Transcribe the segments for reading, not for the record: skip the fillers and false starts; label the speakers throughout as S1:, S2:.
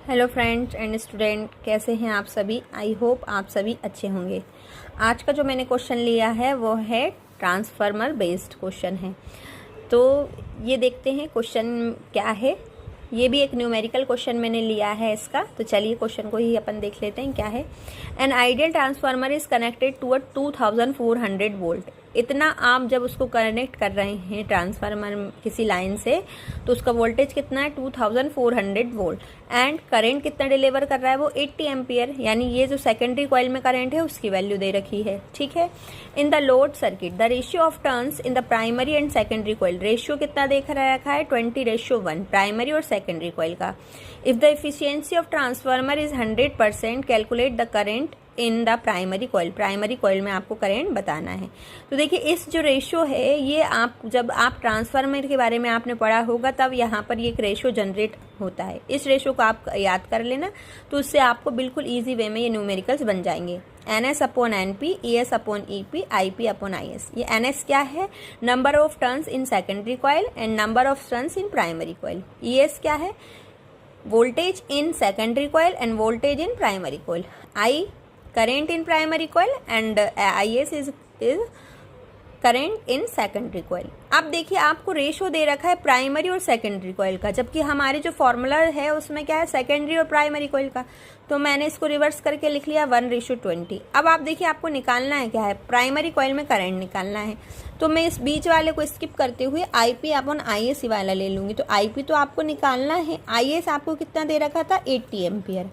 S1: Hello friends and student, कैसे हैं आप सभी। आई होप आप सभी अच्छे होंगे। आज का जो मैंने क्वेश्चन लिया है वो है ट्रांसफार्मर बेस्ड क्वेश्चन है। तो ये देखते हैं क्वेश्चन क्या है। ये भी एक न्यूमेरिकल क्वेश्चन मैंने लिया है इसका। तो चलिए क्वेश्चन को ही अपन देख लेते हैं क्या है। An ideal transformer is connected to a 2400 volt. इतना आप जब उसको कनेक्ट कर रहे हैं ट्रांसफार्मर किसी लाइन से, तो उसका वोल्टेज कितना है 2400 वोल्ट। एंड करंट कितना डिलीवर कर रहा है वो 80 एम्पियर, यानी ये जो सेकेंडरी कॉइल में करंट है उसकी वैल्यू दे रखी है। ठीक है। In the load circuit the ratio of turns in the primary and secondary coil, ratio कितना देख रखा है 20:1 प्राइमरी और सेकेंडरी कॉइल का। If the efficiency of transformer is 100%, calculate the current in the primary coil. Primary coil में आपको current बताना है। तो देखिए इस जो रेशियो है ये आप जब आप ट्रांसफार्मर के बारे में आपने पढ़ा होगा तब यहाँ पर ये एक रेशियो जनरेट होता है। इस रेशियो को आप याद कर लेना, तो उससे आपको बिल्कुल ईजी वे में ये न्यूमेरिकल्स बन जाएंगे। NS/NP, ES/EP, IP/IS। ये NS क्या है, number of turns in secondary coil and number of turns in primary coil. ES क्या है, voltage in secondary coil end voltage in primary coil. I current in primary coil and IS is current in secondary coil. अब देखिए आपको ratio दे रखा है primary और secondary coil का, जबकि हमारे जो फॉर्मूला है उसमें क्या है सेकेंडरी और प्राइमरी कॉइल का। तो मैंने इसको रिवर्स करके लिख लिया 1:20। अब आप देखिए आपको निकालना है क्या है, प्राइमरी कॉइल में करंट निकालना है। तो मैं इस बीच वाले को स्किप करते हुए IP/IS वाला ले लूँगी। तो IP तो आपको निकालना है, IS आपको कितना दे रखा था 80 एम्पियर।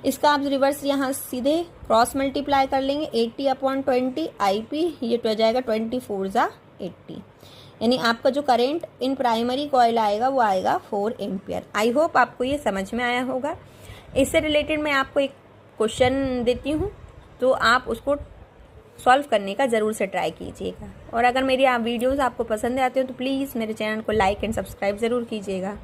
S1: इसका आप रिवर्स यहाँ सीधे क्रॉस मल्टीप्लाई कर लेंगे 80/20 IP, ये तो हो जाएगा 24/80, यानी आपका जो करंट इन प्राइमरी कॉइल आएगा वो आएगा 4 एम्पियर। आई होप आपको ये समझ में आया होगा। इससे रिलेटेड मैं आपको एक क्वेश्चन देती हूँ, तो आप उसको सॉल्व करने का ज़रूर से ट्राई कीजिएगा। और अगर मेरी वीडियोज़ आपको पसंद आते हो तो प्लीज़ मेरे चैनल को लाइक एंड सब्सक्राइब ज़रूर कीजिएगा।